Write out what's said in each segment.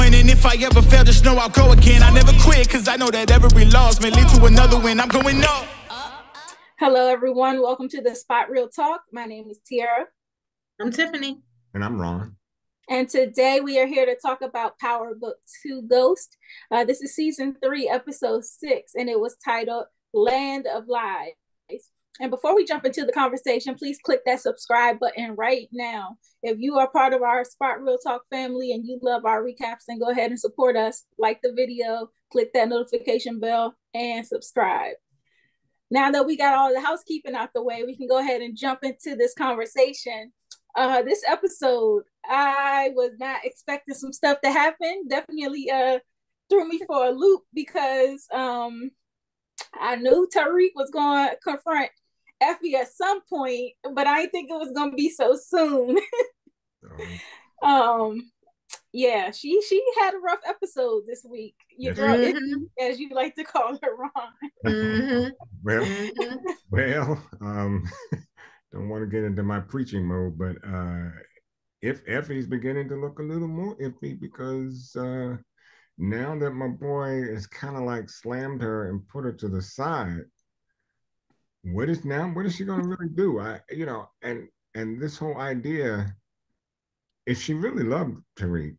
win. And if I ever fail, just know I'll go again. I never quit, cause I know that every loss may lead to another win. I'm going up. Hello, everyone. Welcome to the Spot Real Talk. My name is Tiara. I'm Tiffany. And I'm Ron. And today we are here to talk about PowerBook 2 Ghost. This is season 3, episode 6, and it was titled Land of Lies. And before we jump into the conversation, please click that subscribe button right now. If you are part of our Spot Real Talk family and you love our recaps, then go ahead and support us. Like the video, click that notification bell, and subscribe. Now that we got all the housekeeping out the way, we can go ahead and jump into this conversation. This episode, I was not expecting some stuff to happen. Definitely threw me for a loop because I knew Tariq was going to confront Effie at some point, but I didn't think it was going to be so soon. Yeah, she had a rough episode this week. Your girl, as you like to call her, Ron. Well, don't want to get into my preaching mode, but if Effie's beginning to look a little more iffy because now that my boy has kind of like slammed her and put her to the side, what is she going to really do? And this whole idea, if she really loved Tariq,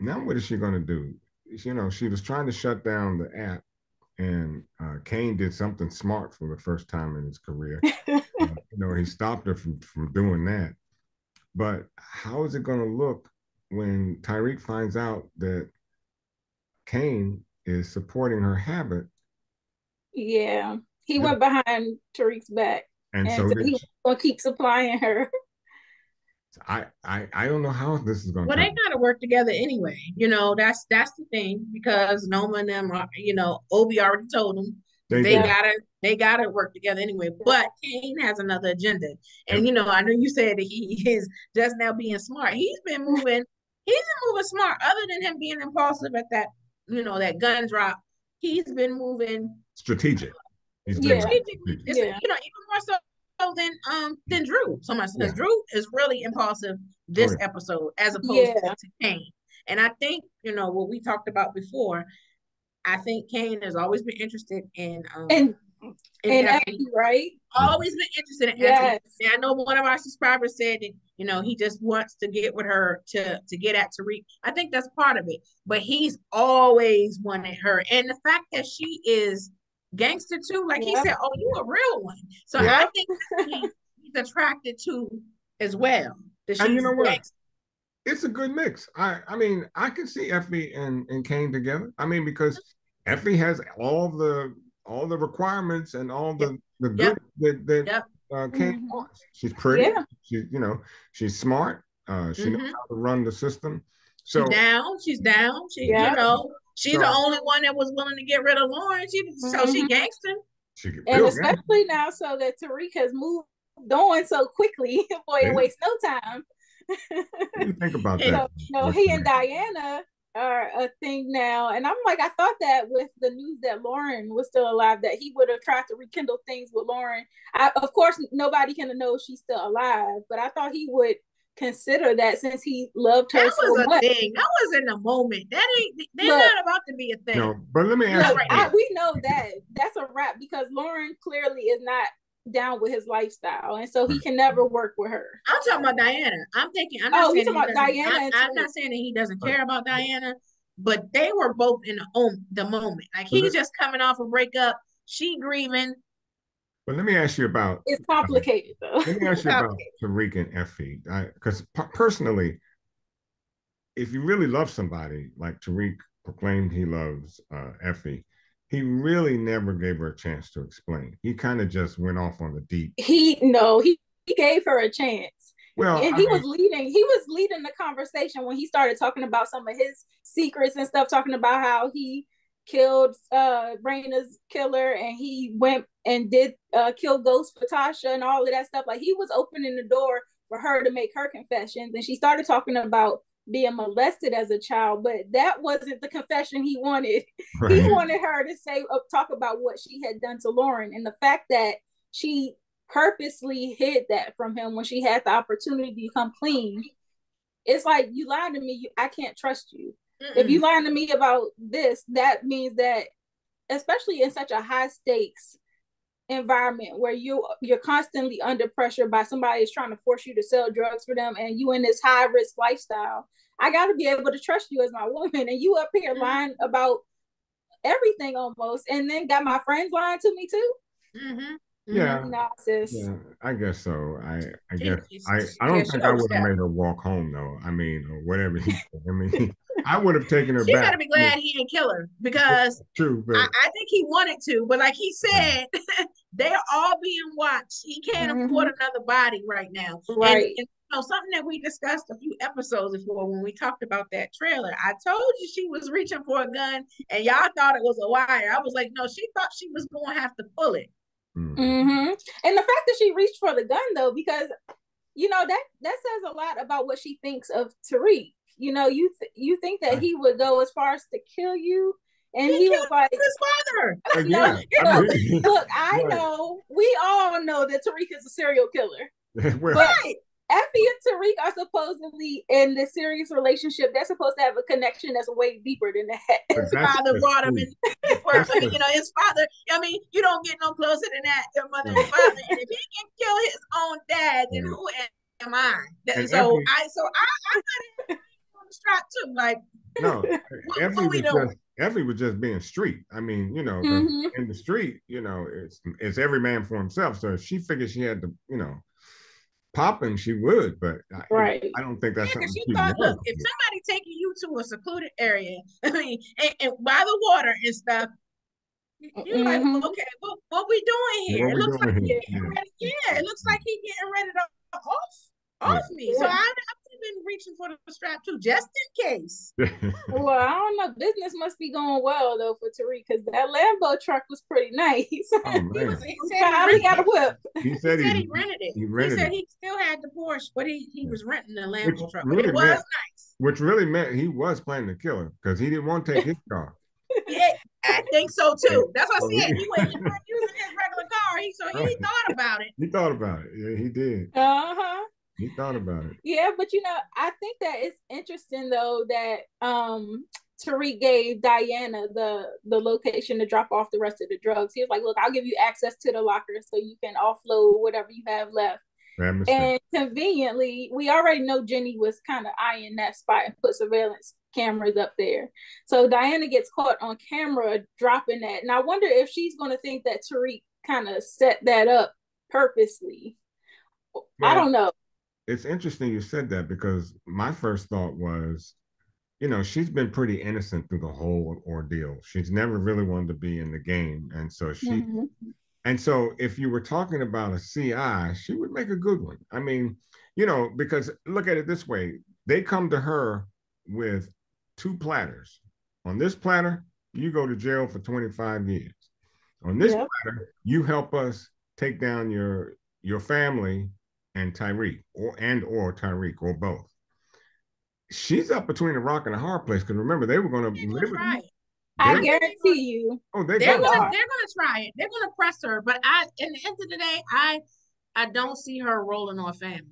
now what is she going to do? She was trying to shut down the app, and Kane did something smart for the first time in his career. He stopped her from doing that. But how is it going to look when Tariq finds out that Kane is supporting her habit? Yeah, he went behind Tariq's back, and so he's going to keep supplying her. I don't know how this is going to. Well, they got to work together anyway. That's the thing, because Noma and them are, Obi already told them they gotta work together anyway. But Kane has another agenda, and I know you said that he is just now being smart. He's been moving smart. Other than him being impulsive at that, that gun drop, he's been moving strategic. Strategically, even more so than Drew. So much because Drew is really impulsive this episode as opposed to Kane. And I think, what we talked about before, I think Kane has always been interested in Effie, right? Always been interested in Effie. And I know one of our subscribers said that, he just wants to get with her to get at Tariq. I think that's part of it. But he's always wanted her. And the fact that she is gangster too, like he said, oh, you a real one. So I think he's attracted to as well. And you know what? Gangster. It's a good mix. I mean, I can see Effie and Kane together. I mean, because Effie has all the requirements and all the good that Kane wants. She's pretty. Yeah. She's smart. She knows how to run the system. So she's down. She's the only one that was willing to get rid of Lauren. So she gangster. And especially now, so that Tariq has moved on so quickly, boy, it wastes no time. What do you think about that? He and Diana are a thing now. And I'm like, I thought that with the news that Lauren was still alive, that he would have tried to rekindle things with Lauren. Of course, nobody can know she's still alive, but I thought he would consider that since he loved her so much. That was a thing. That was in the moment. They're not about to be a thing. No, but let me ask you. We know that's a wrap because Lauren clearly is not down with his lifestyle, and so he can never work with her. I'm talking about Diana. I'm not saying that he doesn't care about Diana, but they were both in the moment. Like he's just coming off a breakup, she grieving. But let me ask you about. It's complicated though. Let me ask you about Tariq and Effie, because personally, if you really love somebody like Tariq proclaimed he loves Effie, he really never gave her a chance to explain. He kind of just went off on the deep. He gave her a chance. Well, and he was leading the conversation when he started talking about some of his secrets and stuff, talking about how he killed Raina's killer and he went and did kill Ghost for Tasha and all of that stuff. Like he was opening the door for her to make her confessions, and she started talking about being molested as a child, but that wasn't the confession he wanted. Right. He wanted her to talk about what she had done to Lauren, and the fact that she purposely hid that from him when she had the opportunity to come clean. It's like, you lied to me, I can't trust you. If you lying to me about this, that means that, especially in such a high stakes environment where you're constantly under pressure by somebody is trying to force you to sell drugs for them, and you in this high risk lifestyle, I got to be able to trust you as my woman, and you up here lying about everything almost, and then got my friends lying to me too. Yeah. No, sis. Yeah, I guess so. I guess I don't think I would have made her walk home though. I mean, or whatever. I mean, I would have taken her she back. She gotta be glad he didn't kill her, because true, but I think he wanted to, but like he said, they're all being watched. He can't afford another body right now. Right. And something that we discussed a few episodes before when we talked about that trailer. I told you she was reaching for a gun, and y'all thought it was a wire. I was like, no, she thought she was going to have to pull it. And the fact that she reached for the gun, though, because that says a lot about what she thinks of Tariq. You think that he would go as far as to kill you, and he was like his father. Look, I know, we all know that Tariq is a serial killer, but Effie and Tariq are supposedly in this serious relationship. They're supposed to have a connection that's way deeper than that. His father brought him in. His father, I mean, you don't get no closer than that, your mother and father. And if he can kill his own dad, then who am I? I got on the strap too. Like, no, Effie was just being street. I mean, in the street, it's every man for himself. So if she figured she had to, pop him, she would, but I don't think that's something she thought. Look, if somebody taking you to a secluded area, I mean, and by the water and stuff, you're like, okay, what we doing here? It looks like he's getting ready. Yeah, it looks like he's getting ready to off me. So I've been reaching for the strap too, just in case. Well, I don't know. Business must be going well though for Tariq, because that Lambo truck was pretty nice. Oh, man. he got a whip. He said he rented it. He said he still had the Porsche, but he was renting the Lambo truck. But it was nice. Which really meant he was planning to kill her, because he didn't want to take his car. Yeah, I think so too. That's what I said. He wasn't using his regular car. He thought about it. He thought about it. Yeah, he did. He thought about it. Yeah, but I think that it's interesting though that Tariq gave Diana the location to drop off the rest of the drugs. He was like, look, I'll give you access to the locker so you can offload whatever you have left. And conveniently, we already know Jenny was kind of eyeing that spot and put surveillance cameras up there. So Diana gets caught on camera dropping that. And I wonder if she's going to think that Tariq kind of set that up purposely. Well, I don't know. It's interesting you said that, because my first thought was, she's been pretty innocent through the whole ordeal. She's never really wanted to be in the game. And so and so if you were talking about a CI, she would make a good one. I mean, because look at it this way. They come to her with 2 platters. On this platter, you go to jail for 25 years. On this platter, you help us take down your family and Tariq, or Tariq, or both. She's up between a rock and a hard place, because remember, they were going to live. I guarantee you. Oh, they're gonna try it. They're gonna press her, but in the end of the day, I don't see her rolling on family.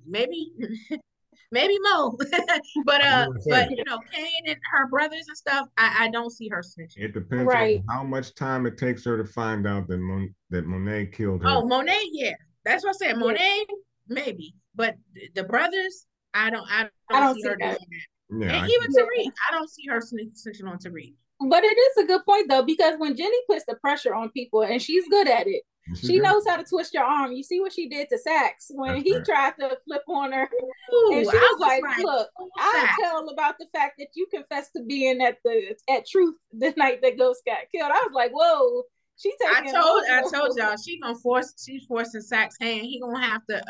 Maybe Mo, but Kane and her brothers and stuff. I don't see her snitching. It depends on how much time it takes her to find out that Monet killed her. Oh, Monet, yeah, that's what I said. Monet, maybe, but the brothers, I don't see her doing that. Yeah, and even Tariq, I don't see her snitching on Tariq. But it is a good point though, because when Jenny puts the pressure on people, and she's good at it, she knows how to twist your arm. You see what she did to Sax when he tried to flip on her. Ooh, and she was like, look, I'll tell about the fact that you confessed to being at Truth the night that Ghost got killed. I was like, whoa. I told y'all she's forcing Sax's hand. He gonna have to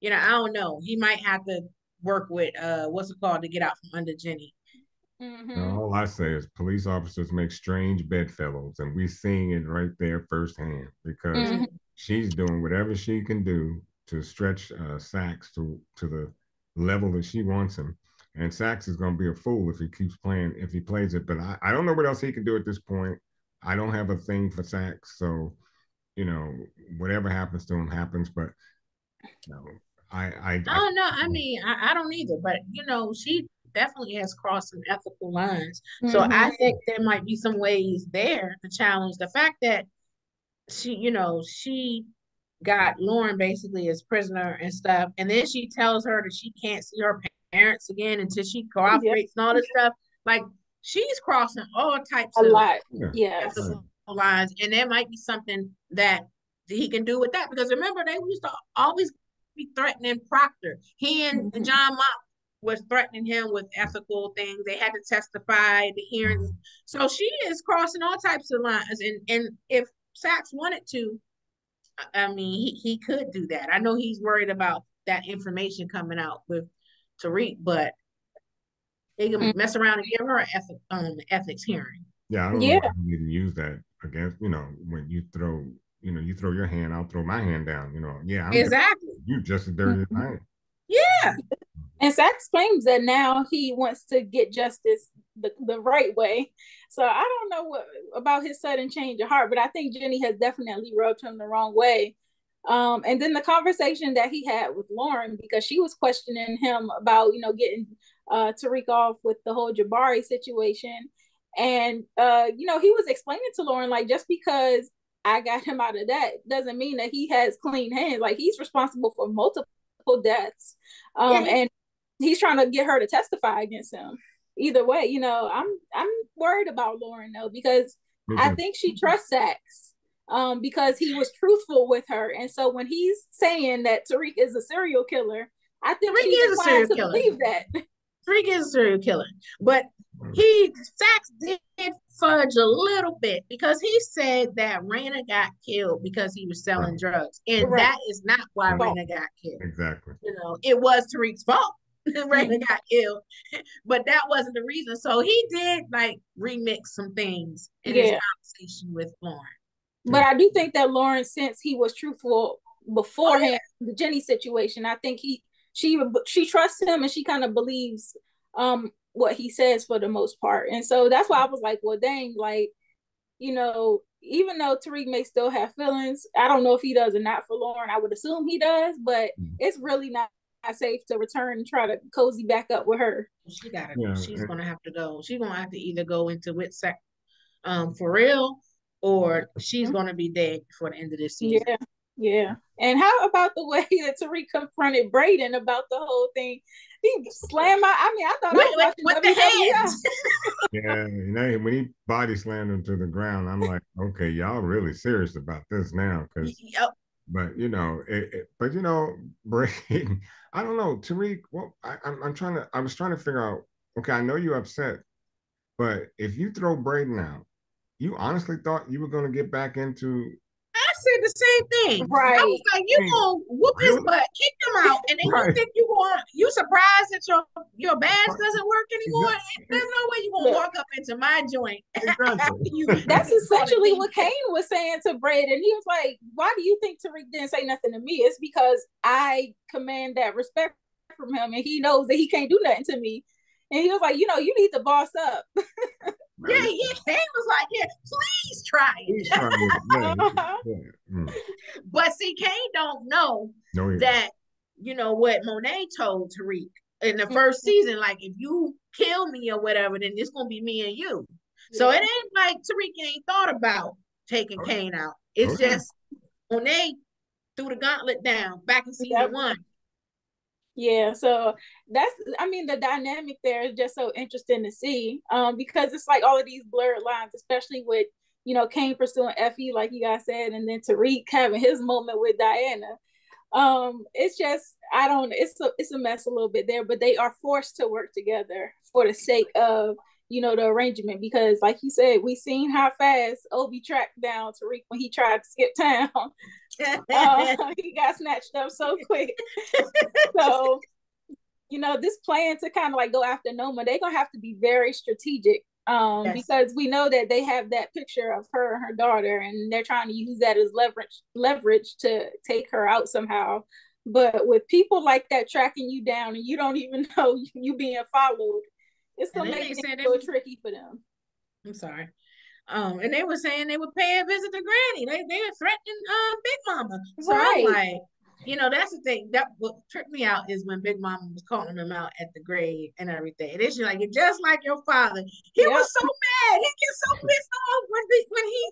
I don't know. He might have to work with what's it called to get out from under Jenny. All I say is police officers make strange bedfellows, and we're seeing it right there firsthand, because she's doing whatever she can do to stretch Sax to the level that she wants him. And Sax is going to be a fool if he plays it. But I don't know what else he can do at this point. I don't have a thing for Sax, so whatever happens to him happens. But I don't know. I mean, I don't either. But definitely has crossed some ethical lines. So I think there might be some ways there to challenge the fact that she got Lauren basically as prisoner and stuff, and then she tells her that she can't see her parents again until she cooperates and all this stuff. Like, she's crossing all types a of lot. Yes. ethical lines, and there might be something that he can do with that, because remember, they used to always be threatening Proctor. He and John Mott was threatening him with ethical things. They had to testify at the hearings. So she is crossing all types of lines, and if Sachs wanted to, I mean, he could do that. I know he's worried about that information coming out with Tariq, but they can mess around and give her an ethics hearing. Yeah, I don't know why you need to use that against, when you throw, you throw your hand, I'll throw my hand down, Yeah, I'm exactly. You just as dirty as I am. Yeah. And Sachs claims that now he wants to get justice the right way. So I don't know what about his sudden change of heart, but I think Jenny has definitely rubbed him the wrong way. And then the conversation that he had with Lauren, because she was questioning him about, getting Tariq off with the whole Jabari situation. And, he was explaining to Lauren, like, just because I got him out of that doesn't mean that he has clean hands. Like, he's responsible for multiple deaths. And he's trying to get her to testify against him. Either way, I'm worried about Lauren, though, because I think she trusts Sachs. Because he was truthful with her. And so when he's saying that Tariq is a serial killer, I think Tariq she's inclined to believe that. Tariq is a serial killer. But Sachs did fudge a little bit, because he said that Raina got killed because he was selling drugs. And that is not why Raina got killed. Exactly. It was Tariq's fault. Raina got killed, but that wasn't the reason. So he did remix some things in his conversation with Lauren. But I do think that Lauren, since he was truthful beforehand, the Jenny situation, I think she trusts him, and she kind of believes what he says for the most part. And so that's why I was like, well, dang, even though Tariq may still have feelings, I don't know if he does or not for Lauren. I would assume he does, but it's really not safe to return and try to cozy back up with her. She's gonna have to go. She's gonna have to either go into WITSEC for real, or she's gonna be dead before the end of this season. Yeah. And how about the way that Tariq confronted Brayden about the whole thing? He slammed I thought I was with the hands. Yeah, when he body slammed him to the ground, I'm like, okay, y'all really serious about this now, because but Brayden, I don't know, Tariq. Well, I was trying to figure out. Okay, I know you're upset, but if you throw Brayden out, you honestly thought you were going to get back into? I said the same thing. Right. I was like, you gonna whoop his butt, kick him out, and then you think you surprised that your badge doesn't work anymore? There's no way you gonna walk up into my joint. Exactly. That's essentially what Kane was saying to Brayden. He was like, why do you think Tariq didn't say nothing to me? It's because I command that respect from him, and he knows that he can't do nothing to me. And he was like, you need to boss up. Yeah, Kane was like, yeah, please try it. But see, Kane don't know that, what Monet told Tariq in the first season, like, if you kill me or whatever, then it's going to be me and you. Yeah. So it ain't like Tariq ain't thought about taking Kane out. It's just Monet threw the gauntlet down back in season 1. Yeah, so the dynamic there is just so interesting to see, because it's like all of these blurred lines, especially with, Kane pursuing Effie, like you guys said, and then Tariq having his moment with Diana. It's just, it's a mess a little bit there, but they are forced to work together for the sake of, the arrangement, because like you said, we seen how fast Obi tracked down Tariq when he tried to skip town. He got snatched up so quick. So, this plan to kind of go after Noma, they're gonna have to be very strategic, because we know that they have that picture of her and her daughter, and they're trying to use that as leverage to take her out somehow. But with people like that tracking you down and you don't even know you being followed, it's gonna make it so tricky for them. I'm sorry. And they were saying they would pay a visit to Granny. They were threatening Big Mama. So I'm like, That's the thing. That what tripped me out is when Big Mama was calling him out at the grave and everything. And then she's like, "You're just like your father." He was so mad. He gets so pissed off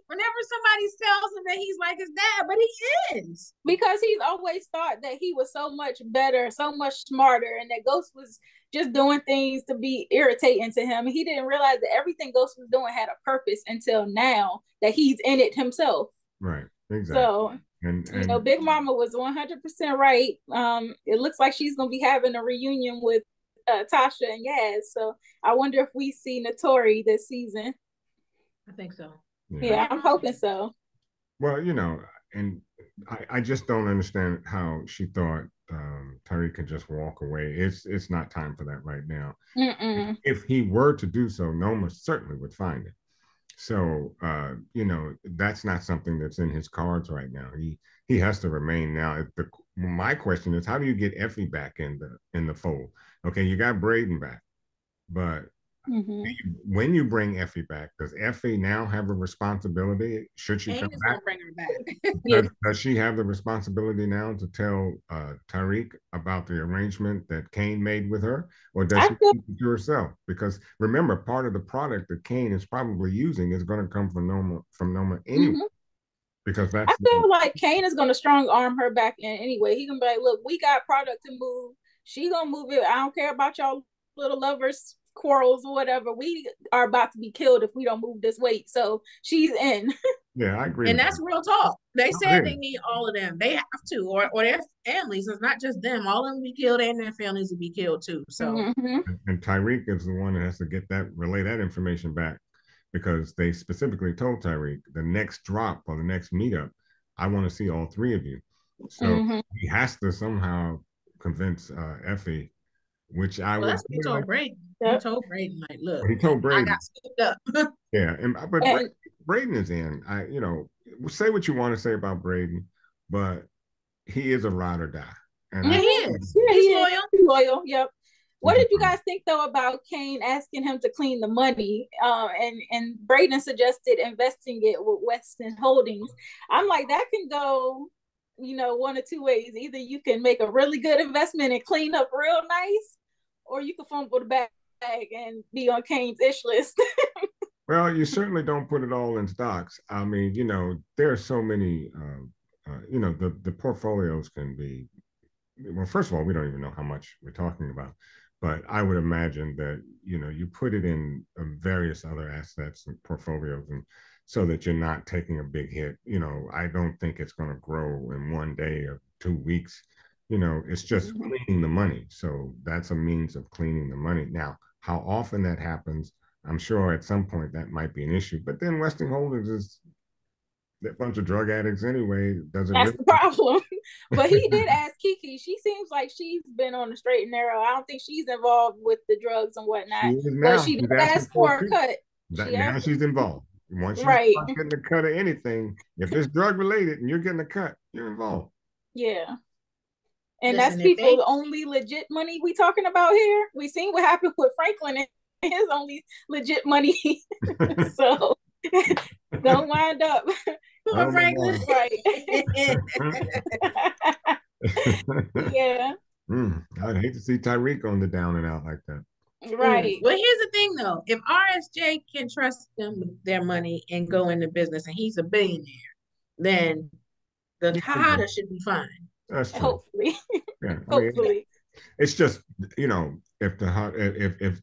whenever somebody tells him that he's like his dad, but he is. Because he's always thought that he was so much better, so much smarter, and that Ghost was just doing things to be irritating to him. He didn't realize that everything Ghost was doing had a purpose until now that he's in it himself. Right. Exactly. So, Big Mama was 100% right. It looks like she's gonna be having a reunion with Tasha and Yaz. So I wonder if we see Notori this season. I think so. Yeah, I'm hoping so. Well, and I just don't understand how she thought Tariq could just walk away. It's not time for that right now. If he were to do so, Noma certainly would find it. So that's not something that's in his cards right now. He has to remain now. My question is, how do you get Effie back in the fold? Okay, you got Braden back, but when you bring Effie back, does Effie now have a responsibility? Should she come back? Bring her back. Does she have the responsibility now to tell Tariq about the arrangement that Kane made with her, or does she keep it to herself? Because remember, part of the product that Kane is probably using is going to come from Noma anyway. Because I feel like Kane is going to strong arm her back in anyway. He gonna be like, "Look, we got product to move. She gonna move it. I don't care about y'all little lovers." Quarrels or whatever, we are about to be killed if we don't move this weight. So she's in. Yeah, I agree. And that's real talk. They said they need all of them. They have to, or their families. It's not just them. All of them be killed, and their families will be killed too. So, and Tariq is the one that has to relay that information back, because they specifically told Tariq the next drop or the next meetup, I want to see all three of you. So he has to somehow convince Effie. Which I was. He told Braden. He told Braden, like, look. He told Braden. I got scooped up. Yeah, but Braden is in. Say what you want to say about Braden, but he is a ride or die. And he is. Yeah, he's loyal. He's loyal. Yep. What did you guys think though about Kane asking him to clean the money? And Braden suggested investing it with Weston Holdings. I'm like, that can go, one or two ways. Either you can make a really good investment and clean up real nice, or you can fumble the bag and be on Kane's ish list. Well, you certainly don't put it all in stocks. I mean, there are so many, the portfolios can be, well, first of all, we don't even know how much we're talking about, but I would imagine that, you put it in various other assets and portfolios, and so that you're not taking a big hit. I don't think it's going to grow in 1 day or 2 weeks. It's just cleaning the money. So that's a means of cleaning the money. Now, how often that happens, I'm sure at some point that might be an issue. But then Weston Holdings is a bunch of drug addicts anyway. That's the problem. But he did ask Kiki. She seems like she's been on the straight and narrow. I don't think she's involved with the drugs and whatnot. But she did ask for a cut. Now she's involved. Once you start getting a cut of anything, if it's drug related and you're getting a cut, you're involved. Yeah. And that's people's only legit money we talking about here. We seen what happened with Franklin and his only legit money. So don't wind up. Poor Franklin. Right. Yeah. I'd hate to see Tariq on the down and out like that. Right. Well, here's the thing though. If RSJ can trust them with their money and go into business and he's a billionaire, then the Tejada should be fine. That's true. Hopefully. Yeah. Hopefully. It's just, if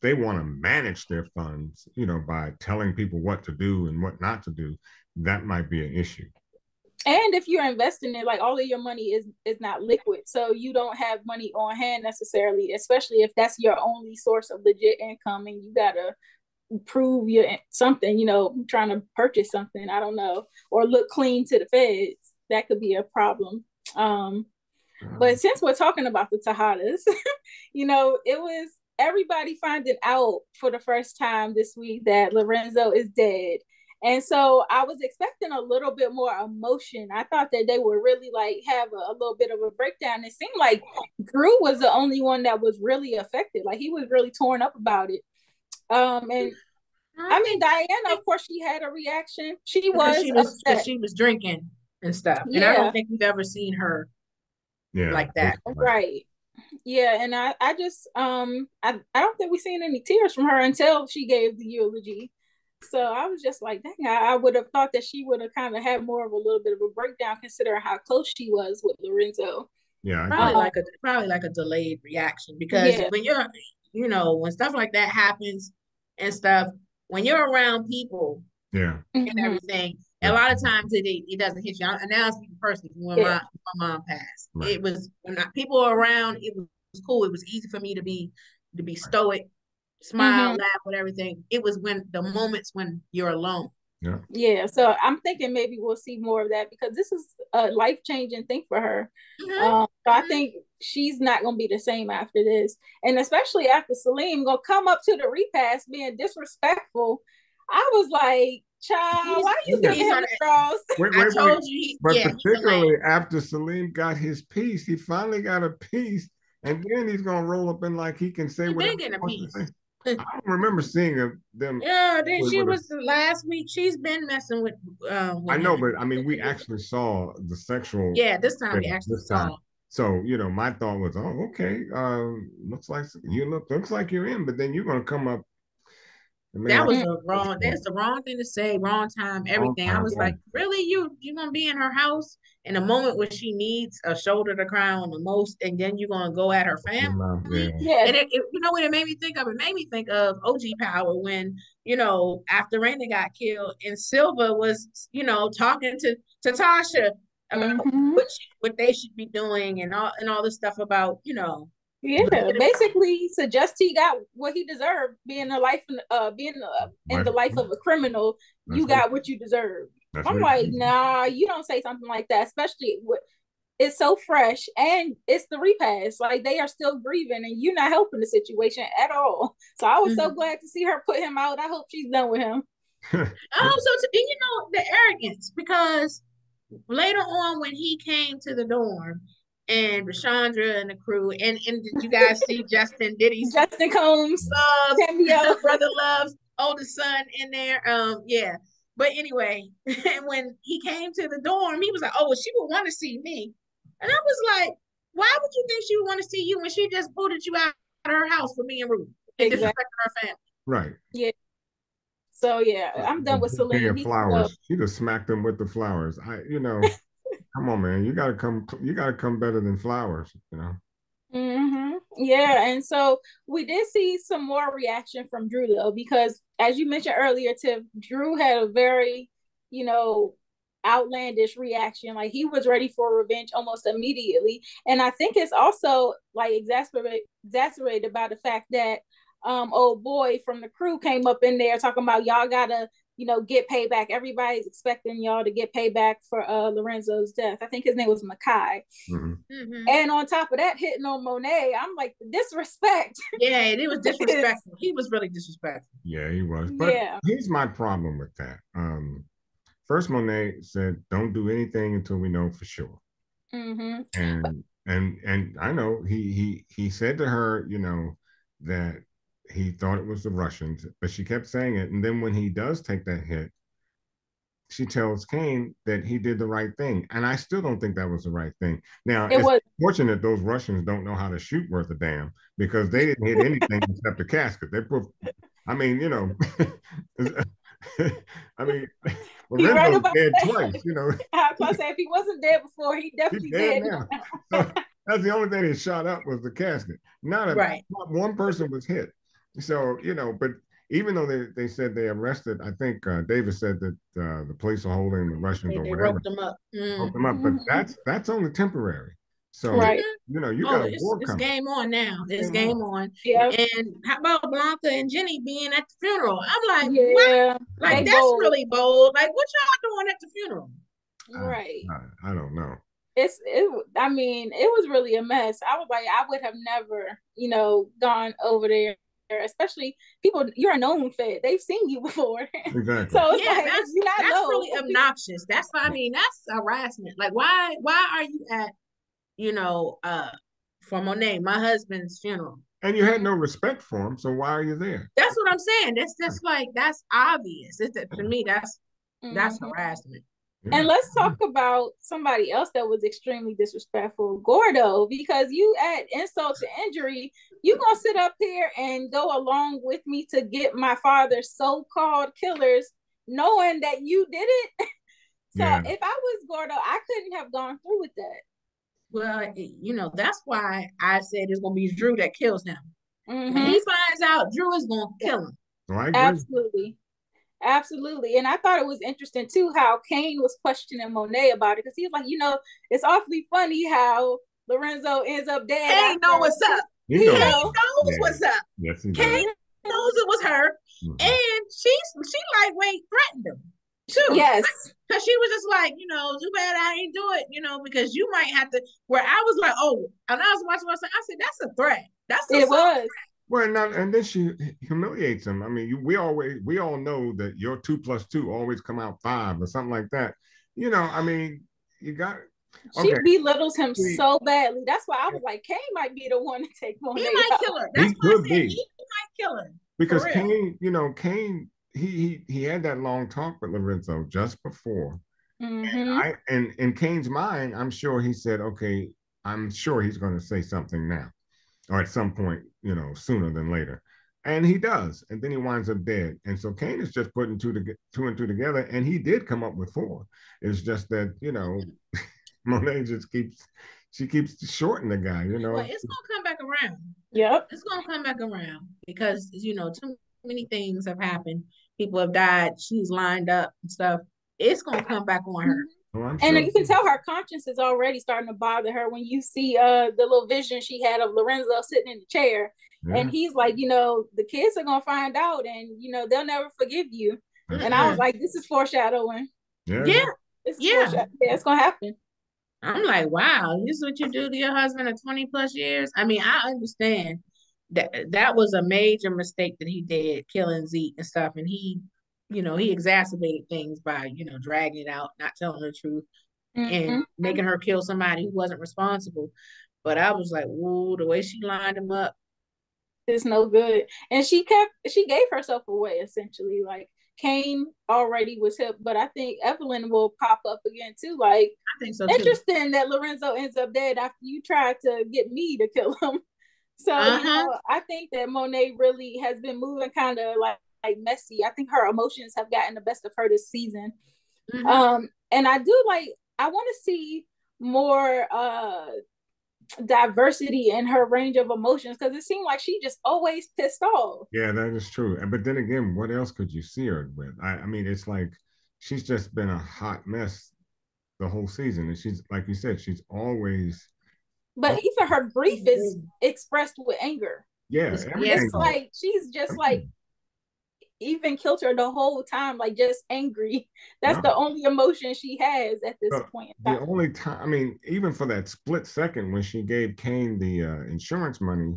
they want to manage their funds, by telling people what to do and what not to do, that might be an issue. And if you're investing in, like, all of your money is not liquid, so you don't have money on hand necessarily, especially if that's your only source of legit income, and you gotta prove something, trying to purchase something, I don't know, or look clean to the feds. That could be a problem. But since we're talking about the Tejadas, it was everybody finding out for the first time this week that Lorenzo is dead. And so I was expecting a little bit more emotion. I thought that they would really have a little bit of a breakdown. It seemed like Drew was the only one that was really affected. Like, he was really torn up about it. And I mean, Diana, of course, she had a reaction. She was upset. She was drinking and stuff. And I don't think we've ever seen her like that. Right. Yeah, and I just I don't think we seen any tears from her until she gave the eulogy. So I was just like, dang, I would have thought that she would have kind of had more of a little bit of a breakdown considering how close she was with Lorenzo. Yeah, probably like a delayed reaction, because when you're, when stuff like that happens and stuff, when you're around people, and everything, a lot of times it doesn't hit you. And now speaking personally, when my mom passed, it was when people were around, it was cool. It was easy for me to be stoic, smile, laugh with everything. It was when the moments when you're alone. Yeah, so I'm thinking maybe we'll see more of that, because this is a life-changing thing for her. So I think she's not going to be the same after this, and especially after Salim gonna come up to the repast being disrespectful. I was like, child, why are you giving him the straws? I told you. But particularly after Salim got his piece, he finally got a piece, and then he's gonna roll up in like he can say whatever he wants to say. I don't remember seeing them. Yeah, then she was last week. She's been messing with. I know, but I mean, we actually saw the sexual. Yeah, this time we actually saw. So my thought was, oh, okay, looks like you're in, but then you're gonna come up. That was that's the wrong thing to say, wrong time, everything. I was like, really, you're gonna be in her house in a moment where she needs a shoulder to cry on the most, and then you're gonna go at her family? Yeah. And you know what it made me think of? It made me think of OG Power when, after Raina got killed and Silva was, talking to Tasha about what they should be doing and all this stuff about, Yeah, basically suggest he got what he deserved, being in the life of a criminal. You got what you deserve. I'm like, nah, you don't say something like that, especially it's so fresh and it's the repast. Like, they are still grieving and you're not helping the situation at all. So I was so glad to see her put him out. I hope she's done with him. The arrogance, because later on when he came to the dorm, and Rashandra and the crew, and did you guys see Justin Combs Brother Love's oldest son in there? Yeah. But anyway, when he came to the dorm, he was like, "Oh, well, she would want to see me," and I was like, "Why would you think she would want to see you when she just booted you out of her house for being rude and disrespecting her family?" Right. Yeah. So yeah, I'm done with Salim. Flowers. She just smacked him with the flowers. Come on, man. You gotta come better than flowers, Yeah, and so we did see some more reaction from Drew, though, because as you mentioned earlier, Tiff, Drew had a very, outlandish reaction. Like, he was ready for revenge almost immediately. And I think it's also like exacerbated by the fact that old boy from the crew came up in there talking about y'all gotta get payback. Everybody's expecting y'all to get payback for Lorenzo's death. I think his name was Makai. And on top of that, hitting on Monet, I'm like, disrespect. Yeah, it was disrespectful. He was really disrespectful. Yeah, he was. But here's my problem with that. First, Monet said, "Don't do anything until we know for sure." And I know he said to her, that he thought it was the Russians, but she kept saying it. And then when he does take that hit, she tells Kane that he did the right thing. And I still don't think that was the right thing. Now, it's fortunate those Russians don't know how to shoot worth a damn, because they didn't hit anything except the casket. They put, Lorenzo's dead twice, I was going to say, if he wasn't dead before, he definitely dead now. So that's the only thing that shot up was the casket. Not one person was hit. So, but even though they said they arrested, I think David said that the police are holding the Russians or whatever. Roped them up. But that's only temporary. So, you got a war it's coming. Game on now. It's game on. Yeah. And how about Blanca and Jenny being at the funeral? I'm like, what? Like, that's bold. Really bold. Like, what y'all doing at the funeral? Right. I don't know. It was really a mess. I was like, I would have never, gone over there. Especially people, you're a known fed. They've seen you before. Exactly. So it's that's really obnoxious. That's that's harassment. Like, why are you at, for Monet, my husband's funeral? And you had no respect for him, so why are you there? That's what I'm saying. That's just like, that's obvious. To me, that's harassment. Yeah. And let's talk about somebody else that was extremely disrespectful, Gordo, because you add insult to injury. You gonna sit up here and go along with me to get my father's so-called killers, knowing that you did it. So if I was Gordo, I couldn't have gone through with that. Well, you know, that's why I said it's gonna be Drew that kills him. When he finds out, Drew is gonna kill him. Oh, I agree. Absolutely. Absolutely. And I thought it was interesting too how Kane was questioning Monet about it, because he was like, you know, it's awfully funny how Lorenzo ends up dead. Kane know what's up. Kane knows what's up. Yes, he Kane knows it was her. And she lightweight threatened him too. Yes. Because she was just like, you know, too bad I ain't do it, you know, because you might have to, where I was like, oh, and I was watching myself, I said, that's a threat. That's a threat. Well, and then she humiliates him. I mean, we all know that your 2 + 2 always come out 5 or something like that. You know, I mean, you got. She belittles him so badly. That's why I was like, Kane might be the one to take Monet. He might kill her. That's why I said he might kill her. Because Kane, you know, he had that long talk with Lorenzo just before. And in Kane's mind, I'm sure he said, okay, I'm sure he's going to say something now. Or at some point, you know, sooner than later. And he does. And then he winds up dead. And so Kane is just putting two and two together. And he did come up with 4. It's just that, you know, Monet just keeps shorting the guy, you know. Well, it's going to come back around. Yep. It's going to come back around because, you know, too many things have happened. People have died. She's lined up and stuff. It's going to come back on her. And you can tell her conscience is already starting to bother her when you see the little vision she had of Lorenzo sitting in the chair. And he's like, you know, the kids are going to find out and, you know, they'll never forgive you. And I was like, this is foreshadowing. Yeah. It's going to happen. I'm like, wow, this is what you do to your husband of 20 plus years. I mean, I understand that was a major mistake that he did, killing Zeke and stuff. And he, you know, he exacerbated things by, you know, dragging it out, not telling the truth, and making her kill somebody who wasn't responsible. But I was like, whoa, the way she lined him up. It's no good. And she gave herself away, essentially. Like, Kane already was hip, but I think Evelyn will pop up again too. Like, I think so interesting that Lorenzo ends up dead after you tried to get me to kill him. So, you know, I think that Monet really has been moving kind of like messy. I think her emotions have gotten the best of her this season. And I want to see more diversity in her range of emotions, because it seemed like she just always pissed off. Yeah, that is true. But then again, what else could you see her with? I mean, it's like she's just been a hot mess the whole season. And she's, like you said, she's always. But even her grief is expressed with anger. Yeah. It's like she's just like even killed her the whole time, like just angry. That's the only emotion she has at this point. The only time, I mean, even for that split second when she gave Kane the insurance money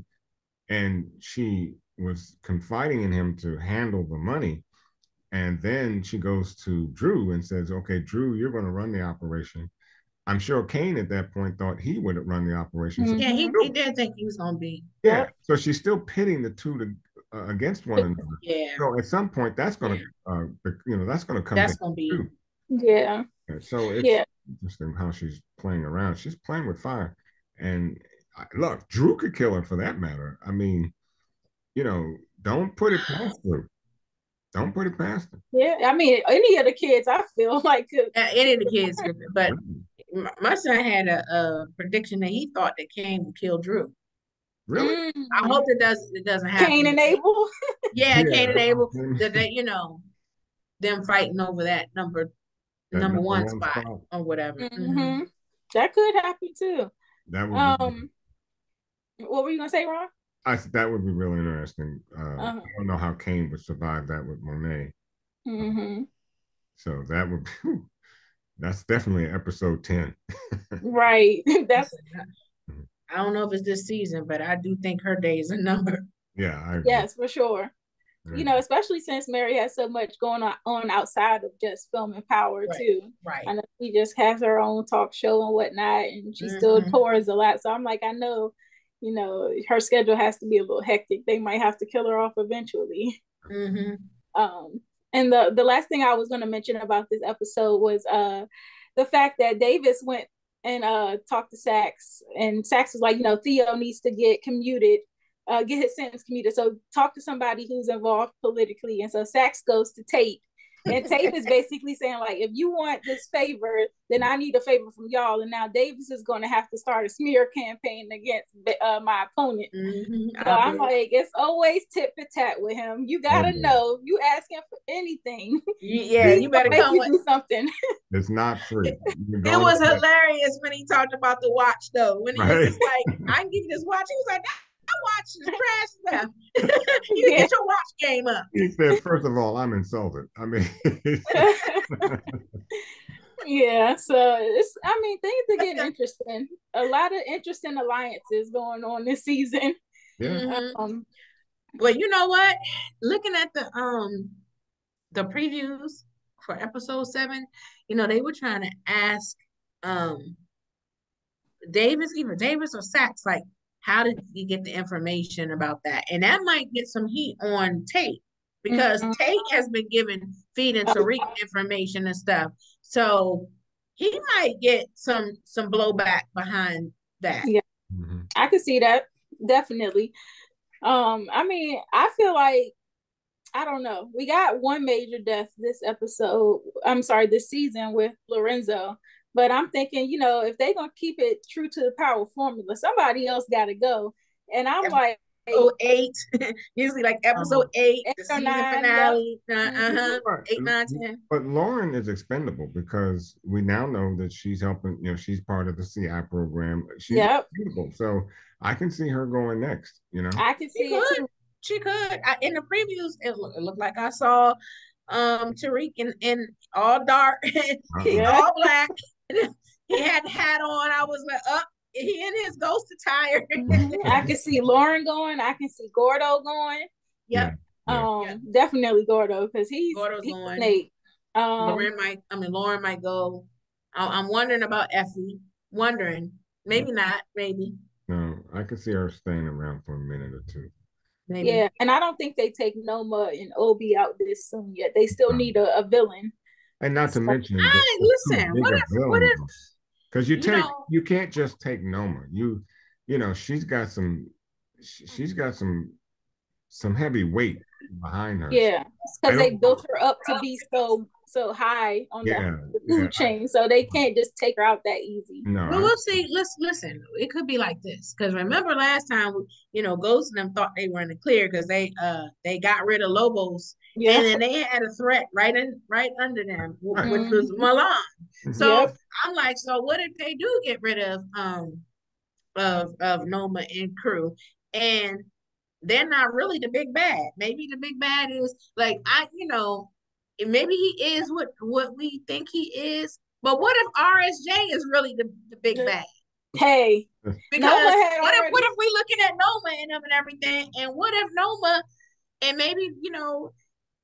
and she was confiding in him to handle the money, and then she goes to Drew and says, okay, Drew, you're going to run the operation. I'm sure Kane at that point thought he would run the operation. So he did think he was going to be. Yeah, so she's still pitting the two against one another. Yeah. So at some point, that's going to, that's going to come. That's going to be. Too. Yeah. So it's interesting how she's playing around. She's playing with fire, and look, Drew could kill her for that matter. I mean, you know, don't put it past Drew. Don't put it past him. Yeah, I mean, any of the kids, I feel like any of the kids, but my son had a prediction that he thought that Kane would kill Drew. Really? I hope it doesn't happen. Kane and Abel. Kane and Abel. That you know, them fighting over that number one spot or whatever. That could happen too. That would what were you gonna say, Ron? That would be really interesting. I don't know how Kane would survive that with Monet. So that would be, that's definitely episode 10. Right. That's. I don't know if it's this season, but I do think her days are numbered. Yeah, I agree. Yes, for sure. You know, especially since Mary has so much going on outside of just film and Power too. Right. I know she just has her own talk show and whatnot, and she still tours a lot. So I'm like, I know, you know, her schedule has to be a little hectic. They might have to kill her off eventually. And the last thing I was going to mention about this episode was the fact that Davis went and talked to Sax, and Sax was like, Theo needs to get his sentence commuted. So talk to somebody who's involved politically. And so Sax goes to Tate. And Tate is basically saying, like, if you want this favor, then I need a favor from y'all. And now Davis is going to have to start a smear campaign against my opponent. Mm-hmm. So I'm like, it's always tit for tat with him. You gotta know, you ask him for anything. Yeah, you better come with do something. It's not free. It was hilarious when he talked about the watch, though. When he was just like, I can give you this watch. He was like, that watch is trash now. You get your watch game up. He said, first of all, I'm insulted. I mean, yeah, so things are getting interesting. A lot of interesting alliances going on this season. Yeah. Well, you know what? Looking at the previews for episode 7, they were trying to ask either Davis or Sax, like, how did you get the information about that? And that might get some heat on Tate, because Tate has been feeding Tariq information and stuff. So he might get some blowback behind that. Yeah, I could see that, definitely. I feel like, I don't know. We got one major death this season with Lorenzo. But I'm thinking, if they're going to keep it true to the power formula, somebody else got to go. And I'm like, 8, usually like episode 8, the season 9, finale, 8, 9, 10. But Lauren is expendable because we now know that she's helping, she's part of the CI program. She's expendable. So I can see her going next, I can see it too. She could. In the previews, it looked like I saw Tariq in all dark, all black. He had the hat on. I was like, he in his ghost attire. I can see Lauren going. I can see Gordo going. Yep. Definitely Gordo, because he's going. Snake. Lauren might go. I'm wondering about Effie. Maybe not. Maybe. No, I could see her staying around for a minute or two. Maybe. Yeah, and I don't think they take Noma and Obi out this soon yet. They still need a villain. And not to mention, listen, what if? Because you can't just take Noma. She's got some heavy weight behind her. Yeah, because they built her up to be so high on the food chain, so they can't just take her out that easy. No, we'll see. Listen, it could be like this, because remember last time, Ghost and them thought they were in the clear because they got rid of Lobos, and then they had a threat right under them, which was Milan. So I'm like, so what if they do get rid of Noma and crew, and they're not really the big bad? Maybe the big bad is like maybe he is what we think he is. But what if RSJ is really the big bad? Hey, because what if we looking at Noma and them and everything, and what if Noma and maybe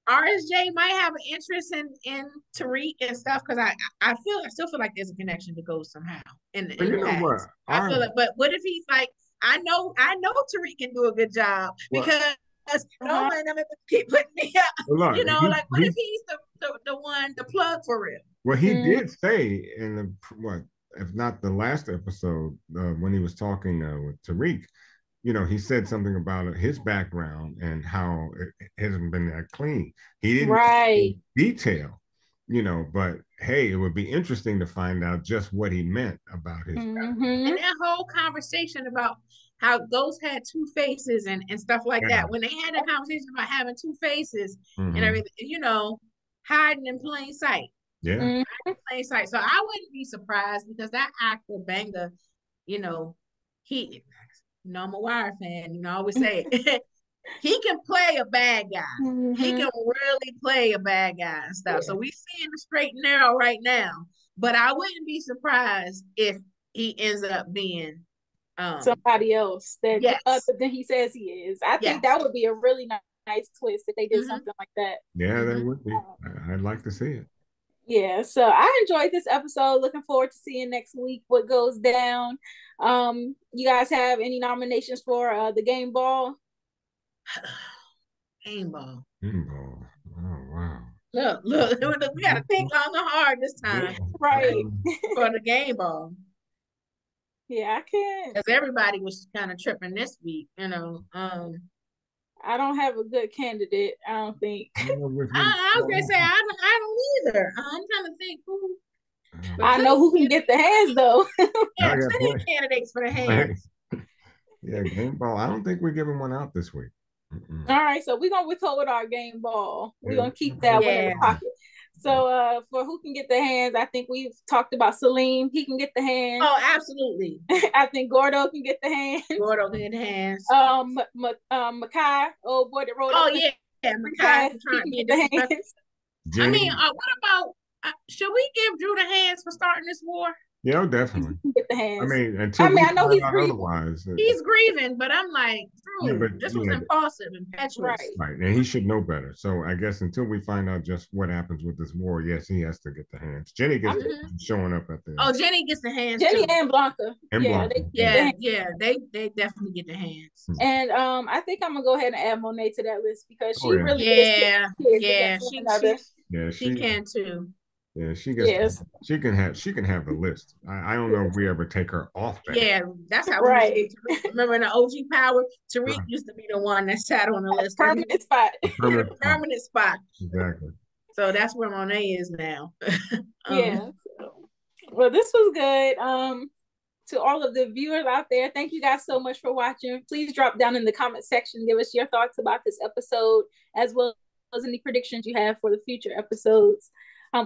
RSJ might have an interest in Tariq and stuff, because I still feel like there's a connection to Ghost somehow in the past. I feel like, but what if he's like, I know Tariq can do a good job because Noma and them keep putting me up. Look, what if he's the plug for real? Well, he did say in if not the last episode, when he was talking with Tariq, he said something about his background and how it hasn't been that clean. He didn't detail, but hey, it would be interesting to find out just what he meant about his background. And that whole conversation about how Ghost had 2 faces and stuff like that. When they had a conversation about having 2 faces and everything, hiding in plain sight. Yeah. Hiding in plain sight. So I wouldn't be surprised, because that actor Banga, I'm a Wire fan, I always say it. He can play a bad guy. He can really play a bad guy and stuff. So we seeing the straight and narrow right now. But I wouldn't be surprised if he ends up being somebody else than he says he is. I think that would be a really nice twist if they did something like that. Yeah, that would be. I'd like to see it. Yeah, so I enjoyed this episode. Looking forward to seeing next week what goes down. You guys have any nominations for the game ball? Game ball. Oh wow. Look, we got to think long and hard this time. Right. For the game ball. Yeah, I can't. Because everybody was kind of tripping this week, I don't have a good candidate, I don't think. I was going to say, I don't either. I'm trying to think who. I know who can get the hands, though. Yeah, plenty of candidates for the hands. Yeah, game ball. I don't think we're giving one out this week. All right, so we're going to withhold our game ball. We're going to keep that one in the pocket. So for who can get the hands, I think we've talked about Salim. He can get the hands. Oh, absolutely. I think Gordo can get the hands. Gordo can get the hands. Makai, oh boy, that wrote. Oh yeah, Makai trying to get the hands. I mean, what about? Should we give Drew the hands for starting this war? Yeah, definitely. Get the hands. I know he's grieving. Otherwise, he's grieving, but I'm like, Drew, this was impulsive and impetuous. Right, and he should know better. So I guess until we find out just what happens with this war, yes, he has to get the hands. Jenny gets showing up at the. Oh, Jenny gets the hands. Jenny too. And Blanca. They definitely get the hands. And I think I'm gonna go ahead and add Monet to that list because she really she can too. Yeah, she gets. She can have the list. I don't know if we ever take her off that. Yeah, that's how we used to remember in the OG Power, Tariq used to be the one that sat on the list. Permanent spot. Permanent spot. Exactly. So that's where Monet is now. Well, this was good. To all of the viewers out there, thank you guys so much for watching. Please drop down in the comment section, give us your thoughts about this episode, as well as any predictions you have for the future episodes.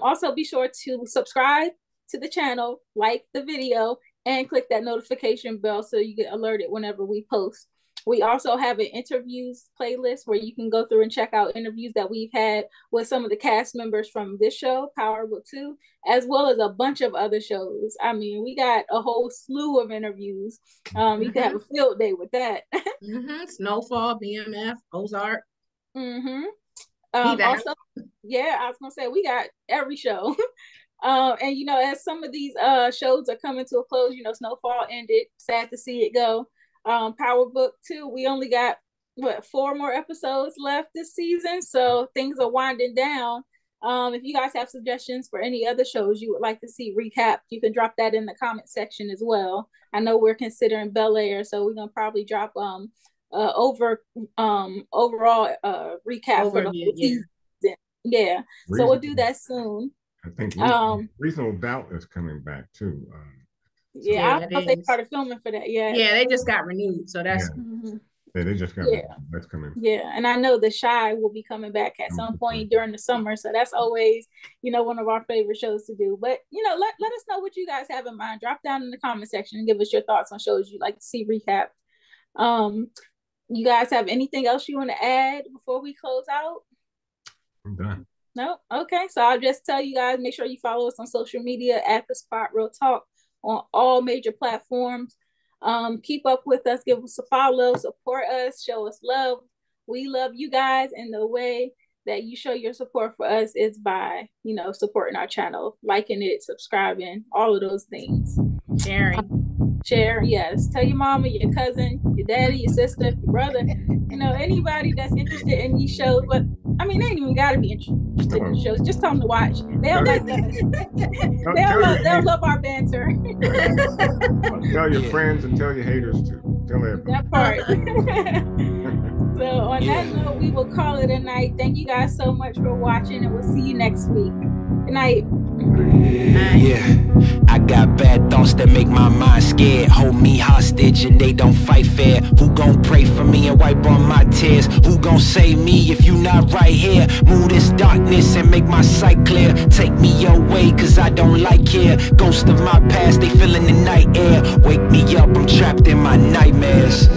Also, be sure to subscribe to the channel, like the video, and click that notification bell so you get alerted whenever we post. We also have an interviews playlist where you can go through and check out interviews that we've had with some of the cast members from this show, PowerBook 2, as well as a bunch of other shows. I mean, we got a whole slew of interviews. You can have a field day with that. Snowfall, BMF, Ozark. Also, I was gonna say we got every show. And as some of these shows are coming to a close, Snowfall ended. Sad to see it go. PowerBook 2, we only got 4 more episodes left this season, so things are winding down. If you guys have suggestions for any other shows you would like to see recapped, you can drop that in the comment section as well. I know we're considering Bel Air, so we're gonna probably drop overall recap for the whole season. Yeah, so we'll do that soon. I think Reasonable Doubt is coming back too. I thought they started filming for that. Yeah, they just got renewed, so that's they just got renewed. That's coming. Yeah, and I know The Chi will be coming back at some point during the summer, so that's always one of our favorite shows to do. But let us know what you guys have in mind. Drop down in the comment section and give us your thoughts on shows you'd like to see recapped. You guys have anything else you want to add before we close out? I'm done. No? Okay. So I'll just tell you guys, make sure you follow us on social media at The Spot Real Talk on all major platforms. Keep up with us, give us a follow, support us, show us love. We love you guys, and the way that you show your support for us is by, supporting our channel, liking it, subscribing, all of those things. Share, yes. Tell your mama, your cousin, your daddy, your sister, your brother, anybody that's interested in these shows. But they ain't even gotta be interested in the shows. Just tell them to watch. They'll like us. They'll love our banter. Tell your friends and tell your haters too. Tell everybody. That part. So on that note, we will call it a night. Thank you guys so much for watching, and we'll see you next week. Good night. Yeah, I got bad thoughts that make my mind scared, hold me hostage and they don't fight fair. Who gon' pray for me and wipe all my tears? Who gon' save me if you not right here? Move this darkness and make my sight clear. Take me your way cause I don't like here. Ghosts of my past, they fill in the night air. Wake me up, I'm trapped in my nightmares.